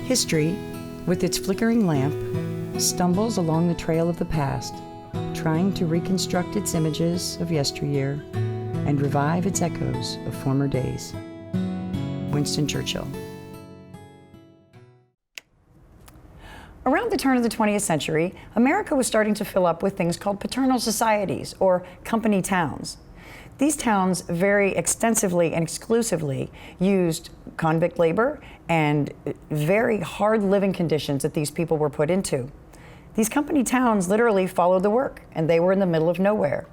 History, with its flickering lamp, stumbles along the trail of the past, trying to reconstruct its images of yesteryear and revive its echoes of former days. Winston Churchill. Around the turn of the 20th century, America was starting to fill up with things called paternal societies, or company towns. These towns very extensively and exclusively used convict labor and very hard living conditions that these people were put into. These company towns literally followed the work, and they were in the middle of nowhere.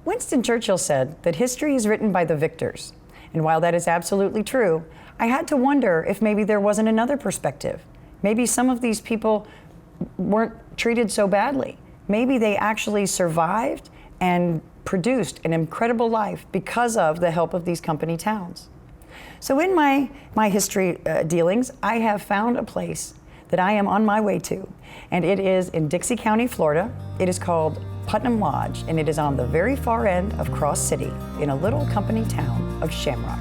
Winston Churchill said that history is written by the victors. And while that is absolutely true, I had to wonder if maybe there wasn't another perspective. Maybe some of these people weren't treated so badly. Maybe they actually survived and produced an incredible life because of the help of these company towns. So in my history dealings, I have found a place that I am on my way to, and it is in Dixie County, Florida. It is called Putnam Lodge, and it is on the very far end of Cross City in a little company town of Shamrock.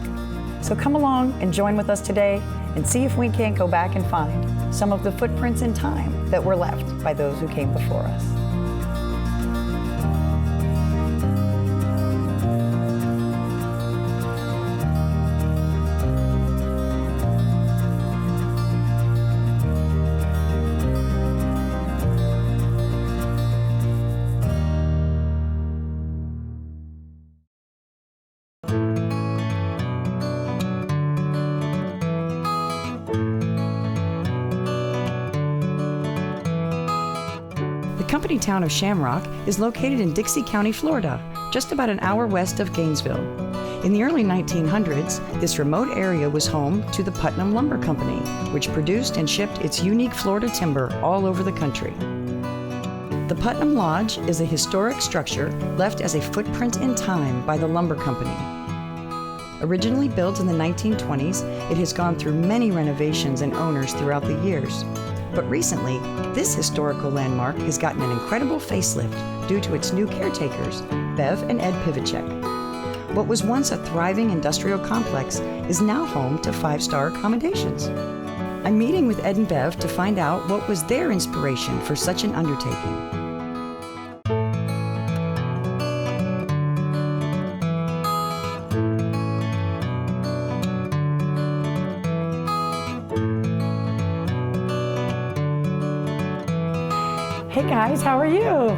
So come along and join with us today and see if we can't go back and find some of the footprints in time that were left by those who came before us. The company town of Shamrock is located in Dixie County, Florida, just about an hour west of Gainesville. In the early 1900s, this remote area was home to the Putnam Lumber Company, which produced and shipped its unique Florida timber all over the country. The Putnam Lodge is a historic structure left as a footprint in time by the lumber company. Originally built in the 1920s, it has gone through many renovations and owners throughout the years. But recently, this historical landmark has gotten an incredible facelift due to its new caretakers, Bev and Ed Pivacek. What was once a thriving industrial complex is now home to five-star accommodations. I'm meeting with Ed and Bev to find out what was their inspiration for such an undertaking. Hey guys, how are you?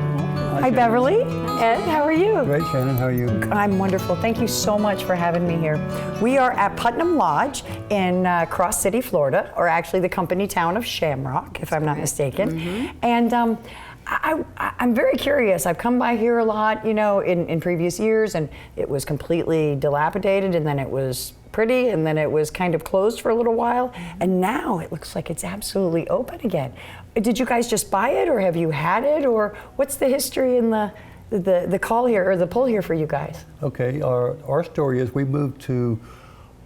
Hi Beverly. Ed, how are you? Great, Shannon, how are you? I'm wonderful. Thank you so much for having me here. We are at Putnam Lodge in Cross City, Florida, or actually the company town of Shamrock, if I'm not mistaken. Mm-hmm. And I'm very curious. I've come by here a lot, you know, in previous years, and it was completely dilapidated, and then it was pretty, and then it was kind of closed for a little while, and now it looks like it's absolutely open again. Did you guys just buy it, or have you had it, or what's the history and the call here, or the pull here for you guys? Okay, our story is we moved to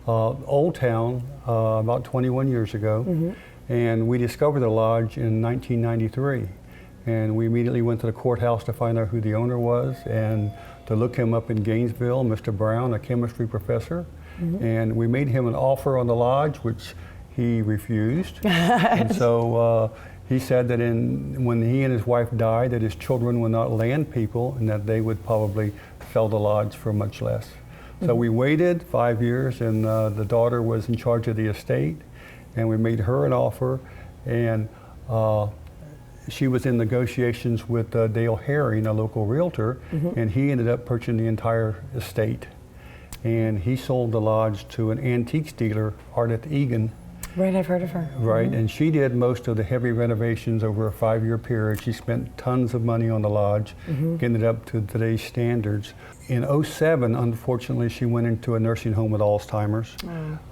Old Town about 21 years ago, mm-hmm. and we discovered the lodge in 1993. And we immediately went to the courthouse to find out who the owner was and to look him up in Gainesville, Mr. Brown, a chemistry professor. Mm-hmm. And we made him an offer on the lodge, which he refused. And so he said that when he and his wife died, that his children were not land people and that they would probably sell the lodge for much less. Mm-hmm. So we waited 5 years, and the daughter was in charge of the estate, and we made her an offer, and she was in negotiations with Dale Herring, a local realtor, mm-hmm. and he ended up purchasing the entire estate. And he sold the lodge to an antiques dealer, Ardith Egan. Right, I've heard of her. Right, mm-hmm. and she did most of the heavy renovations over a 5-year period. She spent tons of money on the lodge, mm-hmm. getting it up to today's standards. In '07, unfortunately, she went into a nursing home with Alzheimer's.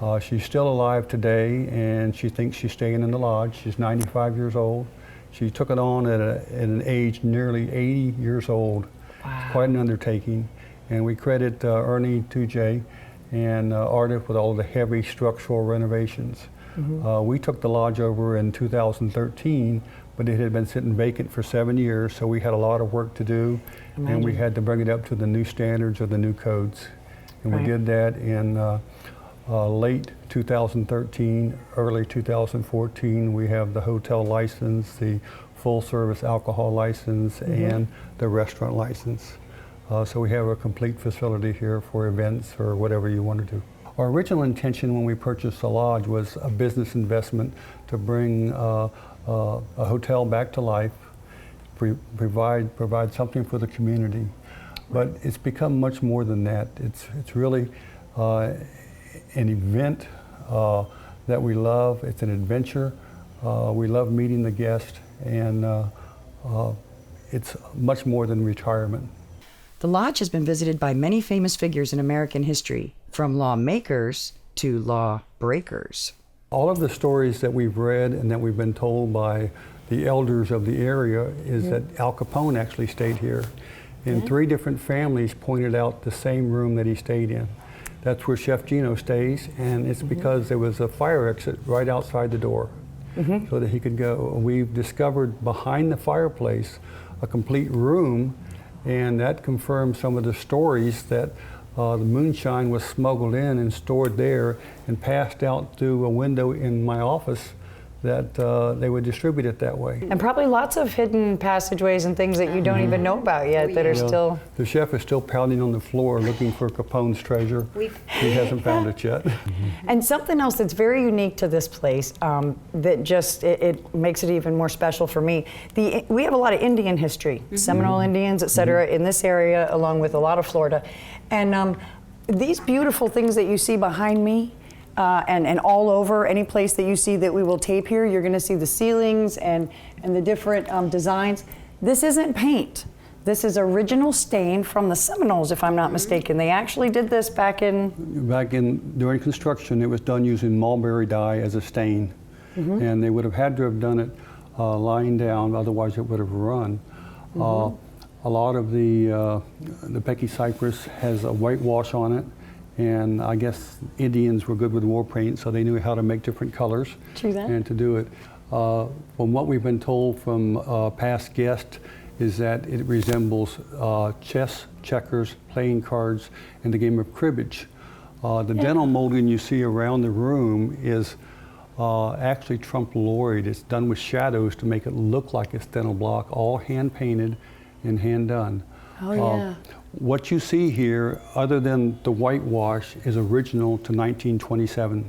Oh. She's still alive today, and she thinks she's staying in the lodge. She's 95 years old. She took it on at an age nearly 80 years old. Wow. Quite an undertaking. And we credit Ernie Tujay and Ardith with all the heavy structural renovations. Mm-hmm. We took the lodge over in 2013, but it had been sitting vacant for 7 years, so we had a lot of work to do. Imagine. And we had to bring it up to the new standards of the new codes. And right. we did that in late 2013, early 2014, we have the hotel license, the full-service alcohol license, and the restaurant license. So we have a complete facility here for events or whatever you want to do. Our original intention when we purchased the lodge was a business investment to bring a hotel back to life, provide something for the community. But it's become much more than that. It's really an event that we love. It's an adventure. We love meeting the guest, and it's much more than retirement. The lodge has been visited by many famous figures in American history, from lawmakers to law breakers. All of the stories that we've read and that we've been told by the elders of the area is that Al Capone actually stayed here. And 3 different families pointed out the same room that he stayed in. That's where Chef Gino stays, and it's because there was a fire exit right outside the door so that he could go. We've discovered behind the fireplace a complete room, and that confirms some of the stories that the moonshine was smuggled in and stored there and passed out through a window in my office, that they would distribute it that way. And probably lots of hidden passageways and things that you don't even know about yet that are still... The chef is still pounding on the floor looking for Capone's treasure. He hasn't found it yet. And something else that's very unique to this place that just, it makes it even more special for me. We have a lot of Indian history, Seminole Indians, et cetera, in this area, along with a lot of Florida. And these beautiful things that you see behind me, and all over, any place that you see that we will tape here, you're going to see the ceilings and the different designs. This isn't paint. This is original stain from the Seminoles, if I'm not mistaken. They actually did this during construction. It was done using mulberry dye as a stain, and they would have had to have done it lying down, otherwise it would have run. A lot of the Becky cypress has a whitewash on it. And I guess Indians were good with war paint, so they knew how to make different colors and to do it. From what we've been told from past guests is that it resembles chess, checkers, playing cards, and the game of cribbage. The dental molding you see around the room is actually Trump Lloyd. It's done with shadows to make it look like it's dental block, all hand painted and hand done. What you see here, other than the whitewash, is original to 1927.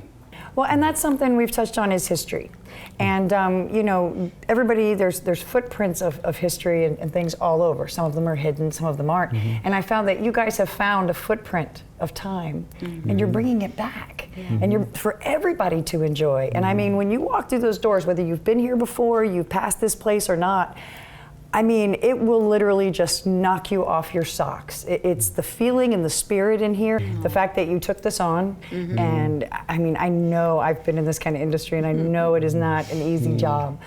Well, and that's something we've touched on is history. And, you know, everybody, there's footprints of history and things all over. Some of them are hidden, some of them aren't. And I found that you guys have found a footprint of time, and you're bringing it back. And you're for everybody to enjoy. And I mean, when you walk through those doors, whether you've been here before, you've passed this place or not, I mean, it will literally just knock you off your socks. It's the feeling and the spirit in here, the fact that you took this on, and I mean, I know I've been in this kind of industry and I know it is not an easy job.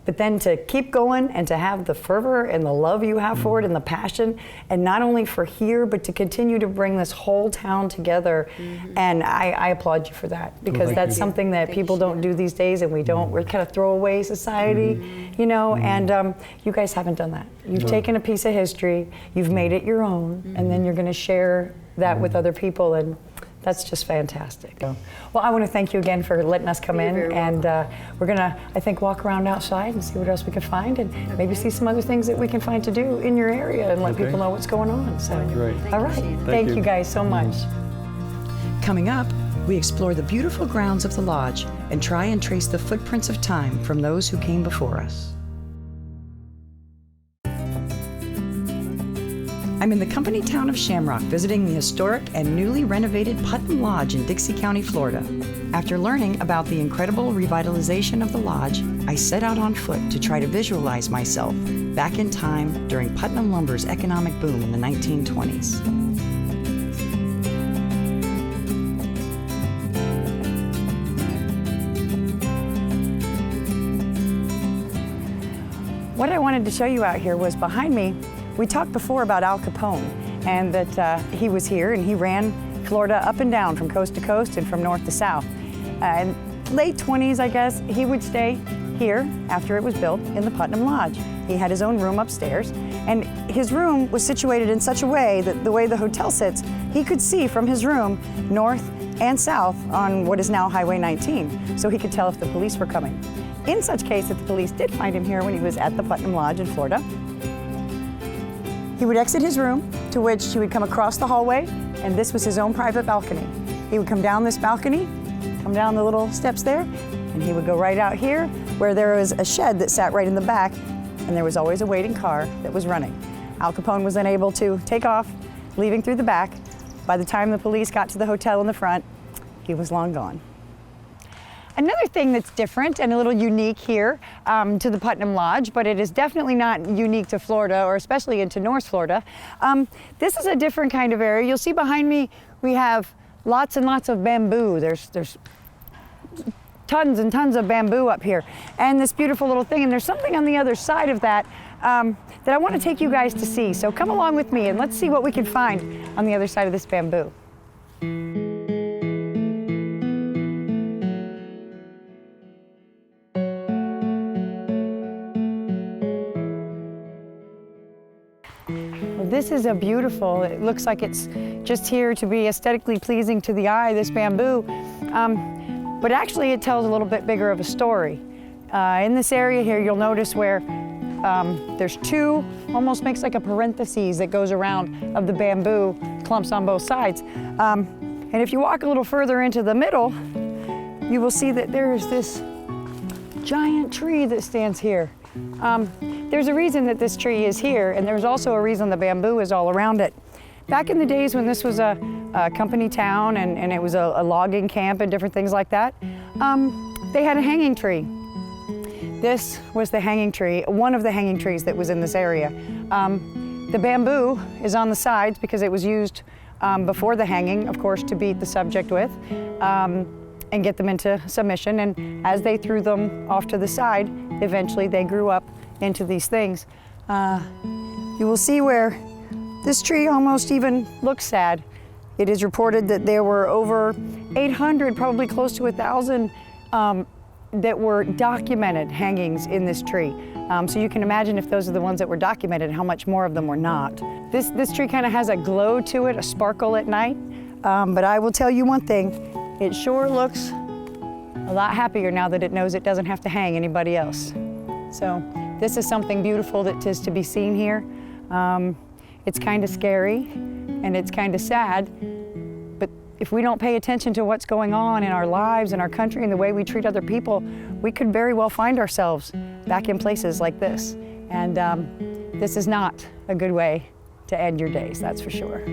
But then to keep going and to have the fervor and the love you have for it and the passion, and not only for here, but to continue to bring this whole town together. And I applaud you for that, because that's something that people don't do these days, and we're kind of throwaway society, you know, and you guys haven't done that. You've taken a piece of history, you've made it your own, and then you're gonna share that with other people, and that's just fantastic. Well, I want to thank you again for letting us come in, and we're gonna, I think, walk around outside and see what else we can find, and maybe see some other things that we can find to do in your area, and let people know what's going on. So, all right, thank you guys so much. Coming up, we explore the beautiful grounds of the lodge and try and trace the footprints of time from those who came before us. I'm in the company town of Shamrock, visiting the historic and newly renovated Putnam Lodge in Dixie County, Florida. After learning about the incredible revitalization of the lodge, I set out on foot to try to visualize myself back in time during Putnam Lumber's economic boom in the 1920s. What I wanted to show you out here was behind me. We talked before about Al Capone, and that he was here and he ran Florida up and down from coast to coast and from north to south. In late 20s, I guess, he would stay here after it was built in the Putnam Lodge. He had his own room upstairs, And his room was situated in such a way that the way the hotel sits, he could see from his room north and south on what is now Highway 19, so he could tell if the police were coming. In such case that the police did find him here when he was at the Putnam Lodge in Florida, he would exit his room, to which he would come across the hallway, and this was his own private balcony. He would come down this balcony, come down the little steps there, and he would go right out here where there was a shed that sat right in the back, and there was always a waiting car that was running. Al Capone was then able to take off, leaving through the back. By the time the police got to the hotel in the front, he was long gone. Another thing that's different and a little unique here to the Putnam Lodge, but it is definitely not unique to Florida, or especially into North Florida. This is a different kind of area. You'll see behind me we have lots and lots of bamboo. There's tons and tons of bamboo up here, and this beautiful little thing. And there's something on the other side of that that I want to take you guys to see. So come along with me and let's see what we can find on the other side of this bamboo. This is a beautiful, it looks like it's just here to be aesthetically pleasing to the eye, this bamboo, but actually it tells a little bit bigger of a story. In this area here, you'll notice where there's two, almost makes like a parentheses that goes around of the bamboo clumps on both sides. And if you walk a little further into the middle, you will see that there is this giant tree that stands here. There's a reason that this tree is here, and there's also a reason the bamboo is all around it. Back in the days when this was a company town and it was a logging camp and different things like that, they had a hanging tree. This was the hanging tree, one of the hanging trees that was in this area. The bamboo is on the sides because it was used before the hanging, of course, to beat the subject with and get them into submission. And as they threw them off to the side, eventually they grew up into these things. You will see where this tree almost even looks sad. It is reported that there were over 800, probably close to 1,000 that were documented hangings in this tree. So you can imagine if those are the ones that were documented, how much more of them were not. This tree kind of has a glow to it, a sparkle at night. But I will tell you one thing, it sure looks a lot happier now that it knows it doesn't have to hang anybody else. So this is something beautiful that is to be seen here. It's kind of scary and it's kind of sad, but if we don't pay attention to what's going on in our lives and our country and the way we treat other people, we could very well find ourselves back in places like this. And this is not a good way to end your days, that's for sure.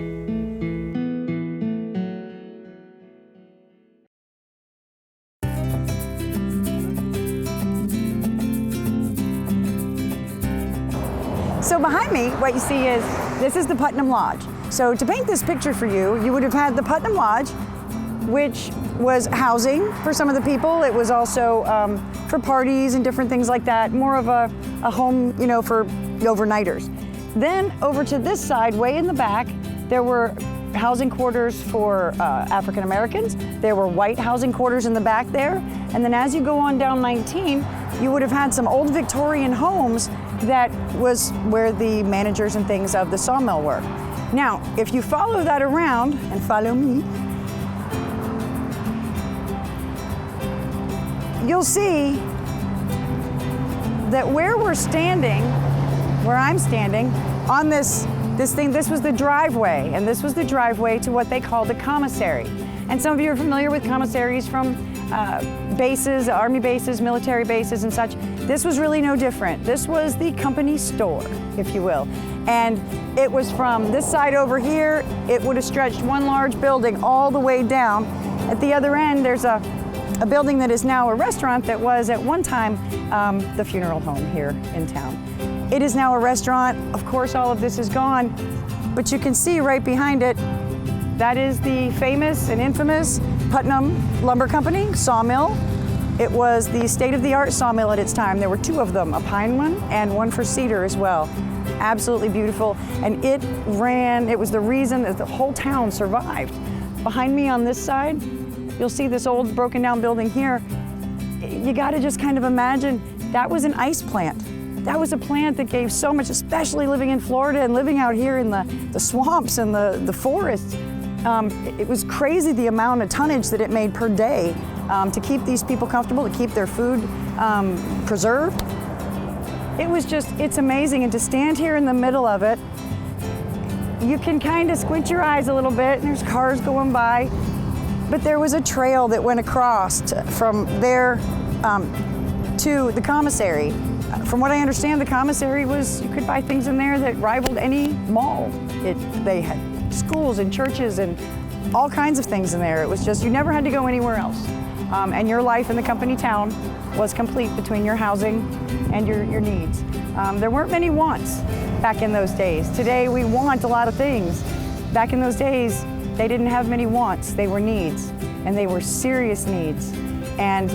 So behind me, what you see is, this is the Putnam Lodge. So to paint this picture for you, you would have had the Putnam Lodge, which was housing for some of the people. It was also for parties and different things like that, more of a home, you know, for overnighters. Then over to this side, way in the back, there were housing quarters for African Americans. There were white housing quarters in the back there. And then as you go on down 19, you would have had some old Victorian homes that was where the managers and things of the sawmill were. Now, if you follow that around, and follow me, you'll see that where we're standing, where I'm standing, on this thing, this was the driveway, and this was the driveway to what they call the commissary. And some of you are familiar with commissaries from bases, army bases, military bases and such. This was really no different. This was the company store, if you will. And it was from this side over here, it would have stretched one large building all the way down. At the other end, there's a building that is now a restaurant that was at one time the funeral home here in town. It is now a restaurant. Of course, all of this is gone, but you can see right behind it, that is the famous and infamous Putnam Lumber Company sawmill. It was the state-of-the-art sawmill at its time. There were two of them, a pine one and one for cedar as well. Absolutely beautiful. And it was the reason that the whole town survived. Behind me on this side, you'll see this old broken down building here. You gotta just kind of imagine that was an ice plant. that was a plant that gave so much, especially living in Florida and living out here in the swamps and the forests. It was crazy the amount of tonnage that it made per day to keep these people comfortable, to keep their food preserved. It was just, it's amazing. And to stand here in the middle of it, you can kind of squint your eyes a little bit and there's cars going by. But there was a trail that went across from there to the commissary. From what I understand, the commissary was, you could buy things in there that rivaled any mall. They had schools and churches and all kinds of things in there. It was just, you never had to go anywhere else. And your life in the company town was complete between your housing and your needs. There weren't many wants back in those days. Today we want a lot of things. Back in those days, they didn't have many wants. They were needs, and they were serious needs. And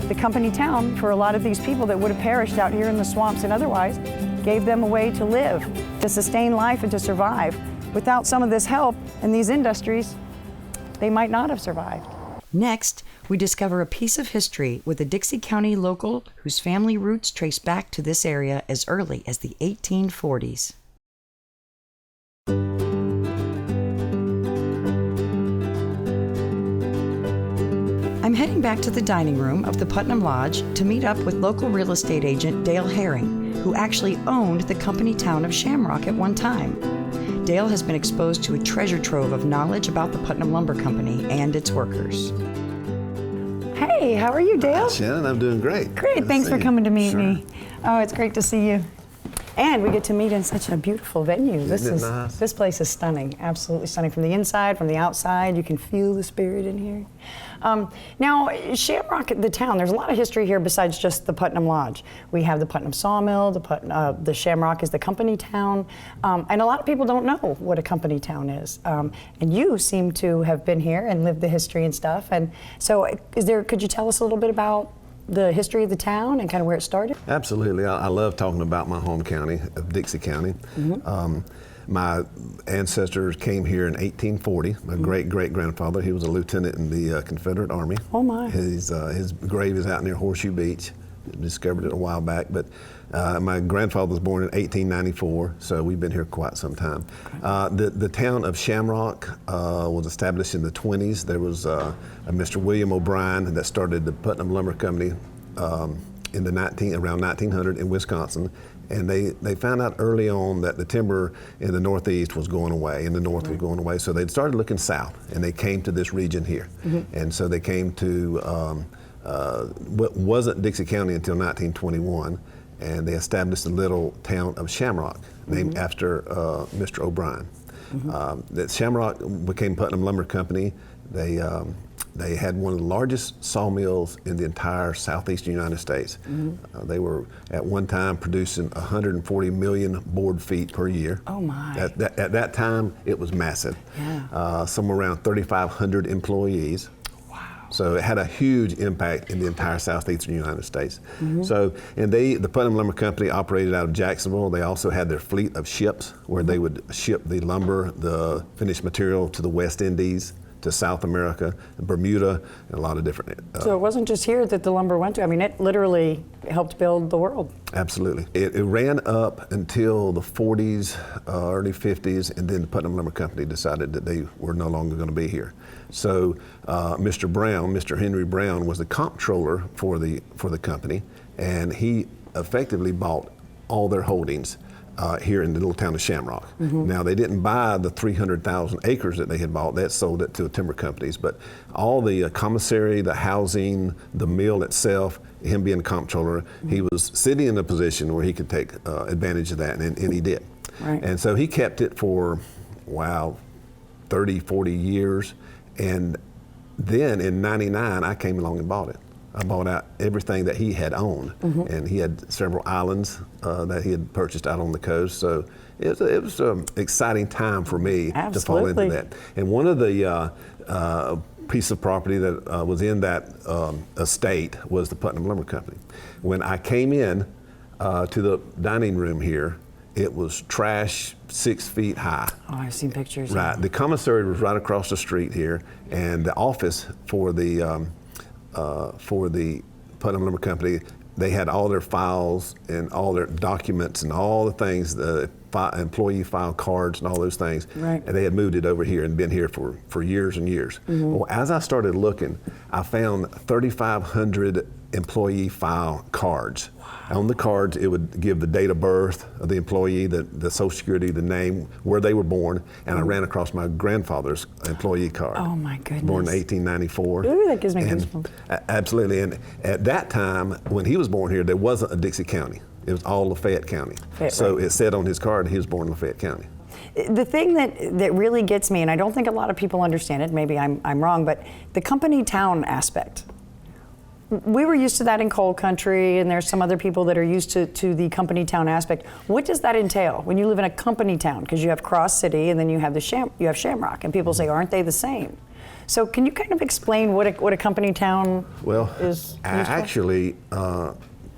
the company town, for a lot of these people that would have perished out here in the swamps and otherwise, gave them a way to live, to sustain life and to survive. Without some of this help in these industries, they might not have survived. Next, we discover a piece of history with a Dixie County local whose family roots trace back to this area as early as the 1840s. I'm heading back to the dining room of the Putnam Lodge to meet up with local real estate agent Dale Herring, who actually owned the company town of Shamrock at one time. Dale has been exposed to a treasure trove of knowledge about the Putnam Lumber Company and its workers. Hey, how are you, Dale? Hi, Shannon, I'm doing great. Great, thanks for coming to meet me. Oh, it's great to see you. And we get to meet in such a beautiful venue. Isn't it nice? This place is stunning, absolutely stunning. From the inside, from the outside, you can feel the spirit in here. Now, Shamrock, the town, there's a lot of history here besides just the Putnam Lodge. We have the Putnam Sawmill, the Shamrock is the company town, and a lot of people don't know what a company town is. And you seem to have been here and lived the history and stuff. And so could you tell us a little bit about the history of the town and kind of where it started? Absolutely. I love talking about my home county of Dixie County. Mm-hmm. My ancestors came here in 1840. My great-great-grandfather, he was a lieutenant in the Confederate Army. Oh my. His grave is out near Horseshoe Beach. Discovered it a while back, but my grandfather was born in 1894, so we've been here quite some time. The town of Shamrock was established in the 20s. There was a Mr. William O'Brien that started the Putnam Lumber Company in around 1900 in Wisconsin, and they found out early on that the timber in the Northeast was going away, and the North was going away, so they started looking south, and they came to this region here. Mm-hmm. And so they came to what wasn't Dixie County until 1921, and they established the little town of Shamrock, named after Mr. O'Brien. Mm-hmm. That Shamrock became Putnam Lumber Company. They had one of the largest sawmills in the entire southeastern United States. Mm-hmm. They were at one time producing 140 million board feet per year. Oh my! At that time, it was massive. Yeah. Somewhere around 3,500 employees. So it had a huge impact in the entire southeastern United States. Mm-hmm. So, and the Putnam Lumber Company operated out of Jacksonville. They also had their fleet of ships where they would ship the lumber, the finished material to the West Indies, to South America, Bermuda, and a lot of different. So it wasn't just here that the lumber went to. I mean, it literally helped build the world. Absolutely. It ran up until the 40s, early 50s, and then the Putnam Lumber Company decided that they were no longer going to be here. So Mr. Henry Brown was the comptroller for the company, and he effectively bought all their holdings here in the little town of Shamrock. Mm-hmm. Now, they didn't buy the 300,000 acres that they had bought. They had sold it to timber companies, but all the commissary, the housing, the mill itself, him being comptroller, mm-hmm. he was sitting in a position where he could take advantage of that, and he did. Right. And so he kept it for, 30, 40 years, and then in 99, I came along and bought it. I bought out everything that he had owned, mm-hmm. and he had several islands that he had purchased out on the coast. So it was an exciting time for me to fall into that. And one of the piece of property that was in that estate was the Putnam Lumber Company. When I came in to the dining room here, it was trash 6 feet high. Oh, I've seen pictures. Right. The commissary was right across the street here, and the office for the Putnam Lumber Company they had all their files and all their documents and all the things, the employee file cards and all those things. Right. And they had moved it over here and been here for years and years. Well, as I started looking, I found 3,500 employee file cards. On the cards, it would give the date of birth of the employee, the Social Security, the name, where they were born, and I ran across my grandfather's employee card. Oh my goodness. Born in 1894. Ooh, that gives me goosebumps. Absolutely, and at that time, when he was born here, there wasn't a Dixie County. It was all Lafayette County. So it said on his card he was born in Lafayette County. The thing that really gets me, and I don't think a lot of people understand it, maybe I'm wrong, but the company town aspect. We were used to that in coal country, and there's some other people that are used to the company town aspect. What does that entail when you live in a company town? Because you have Cross City, and then you have Shamrock, and people say, aren't they the same? So can you kind of explain what a company town is? Actually,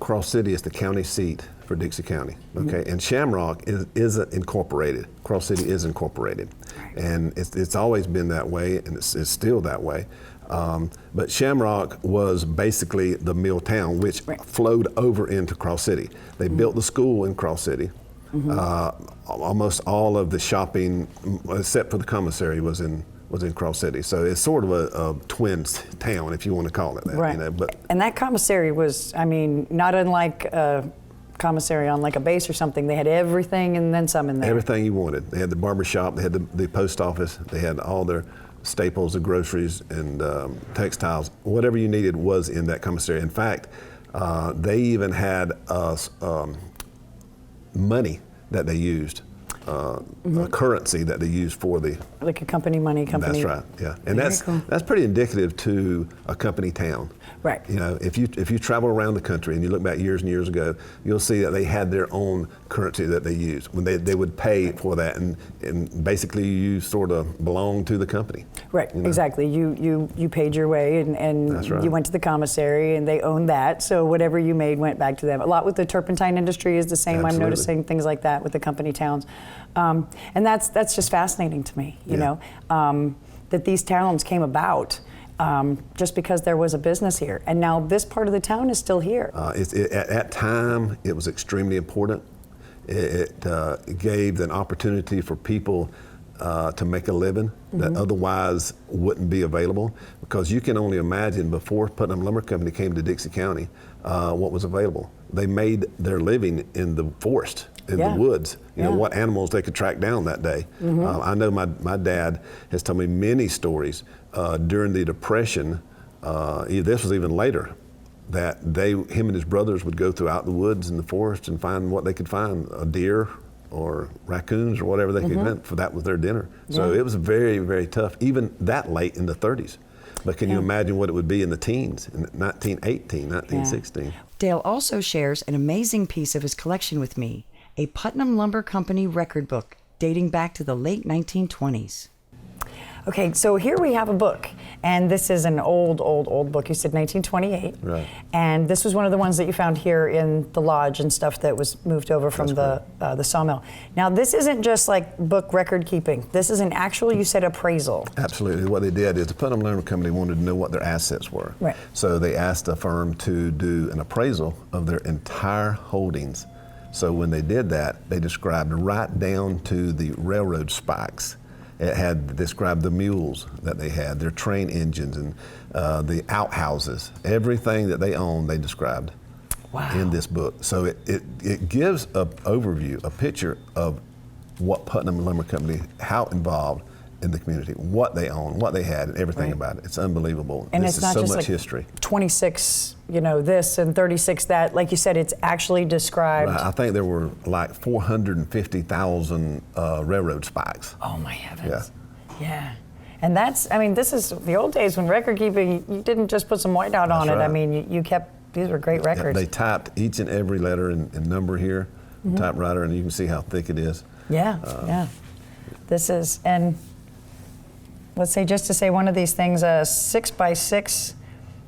Cross City is the county seat for Dixie County. Okay, and Shamrock isn't incorporated. Cross City is incorporated, and it's always been that way, and it's still that way. But Shamrock was basically the mill town, which flowed over into Cross City. They built the school in Cross City. Almost all of the shopping, except for the commissary, was in Cross City. So it's sort of a twin town, if you want to call it that. Right. You know, but and that commissary was, I mean, not unlike a commissary on like a base or something. They had everything and then some in there. Everything you wanted. They had the barber shop, they had the post office, they had all their staples, the groceries, and textiles. Whatever you needed was in that commissary. In fact, they even had money that they used, a currency that they used for the... Like a company money company. That's right, yeah. And that's pretty indicative to a company town. Right. You know, if you travel around the country and you look back years and years ago, you'll see that they had their own currency that they used when they would pay for that, and basically you sort of belonged to the company. Right, you know? Exactly. You paid your way, and That's right. You went to the commissary, and they owned that. So whatever you made went back to them. A lot with the turpentine industry is the same. Absolutely. I'm noticing things like that with the company towns, and that's just fascinating to me. You know, that these towns came about. Just because there was a business here, and now this part of the town is still here. At that time, it was extremely important. It gave an opportunity for people to make a living that otherwise wouldn't be available, because you can only imagine before Putnam Lumber Company came to Dixie County, what was available. They made their living in the forest, in the woods, you know, what animals they could track down that day. I know my dad has told me many stories during the Depression, this was even later, that him and his brothers would go throughout the woods and the forest and find what they could find, a deer or raccoons or whatever they could find, for that was their dinner. So it was very, very tough, even that late in the 30s. But can you imagine what it would be in the teens, in 1918, 1916? Dale also shares an amazing piece of his collection with me, a Putnam Lumber Company record book dating back to the late 1920s. Okay, so here we have a book, and this is an old book. You said 1928, right? And this was one of the ones that you found here in the lodge and stuff that was moved over from the sawmill. Now, this isn't just like book record keeping. This is an actual, you said, appraisal. Absolutely. What they did is the Putnam Lumber Company wanted to know what their assets were. Right. So they asked a firm to do an appraisal of their entire holdings. So when they did that, they described right down to the railroad spikes. It had described the mules that they had, their train engines, and the outhouses. Everything that they owned, they described in this book. So it gives an overview, a picture of what Putnam Lumber Company, how involved in the community, what they own, what they had, and everything about it. It's unbelievable. And this it's not is so just much like history. 26, you know, this and 36 that. Like you said, it's actually described. Right. I think there were like 450,000 railroad spikes. Oh my heavens. Yeah. And that's, I mean, this is the old days when record keeping, you didn't just put some whiteout on it. Right. I mean, you kept, these were great records. They typed each and every letter and number here, typewriter, and you can see how thick it is. Yeah. This is, and let's say, just to say one of these things, 6 by 6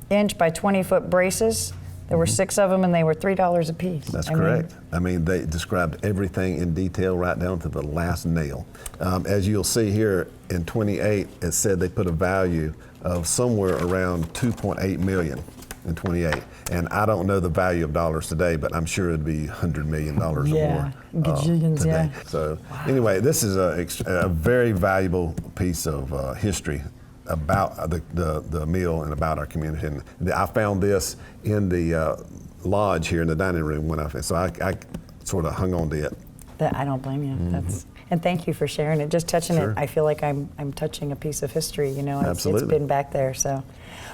inch by 20 foot braces. There were 6 of them, and they were $3 a piece. That's correct. I mean, they described everything in detail right down to the last nail. As you'll see here in 28, it said they put a value of somewhere around $2.8 million. in 28. And I don't know the value of dollars today, but I'm sure it'd be $100 million or more Gajillions, today. yeah. So anyway, this is a very valuable piece of history about the mill and about our community. And I found this in the lodge here in the dining room so I sort of hung on to it. I don't blame you. And thank you for sharing it. Just touching Sure. it, I feel like I'm touching a piece of history. You know, it's Absolutely. been back there. So,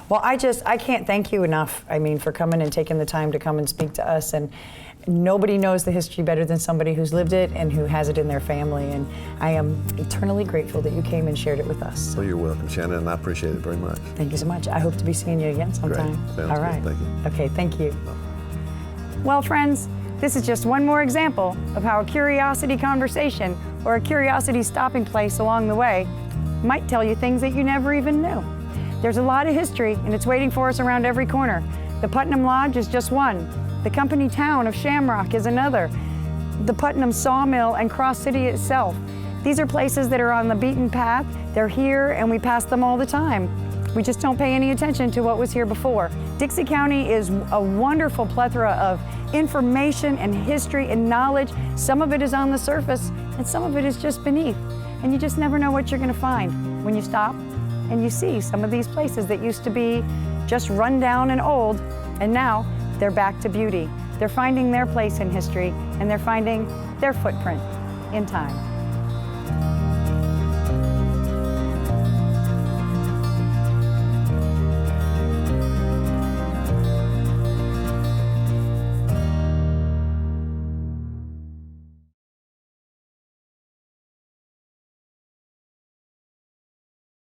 well, I can't thank you enough. I mean, for coming and taking the time to come and speak to us. And nobody knows the history better than somebody who's lived it and who has it in their family. And I am eternally grateful that you came and shared it with us. Well, you're welcome, Shannon, and I appreciate it very much. Thank you so much. I hope to be seeing you again sometime. Great. Sounds All right. good. Thank you. Okay, thank you. Well, friends, this is just one more example of how a curiosity conversation or a curiosity stopping place along the way might tell you things that you never even knew. There's a lot of history, and it's waiting for us around every corner. The Putnam Lodge is just one. The company town of Shamrock is another. The Putnam Sawmill and Cross City itself. These are places that are on the beaten path. They're here, and we pass them all the time. We just don't pay any attention to what was here before. Dixie County is a wonderful plethora of information and history and knowledge. Some of it is on the surface, and some of it is just beneath. And you just never know what you're going to find when you stop and you see some of these places that used to be just run down and old, and now they're back to beauty. They're finding their place in history, and they're finding their footprint in time.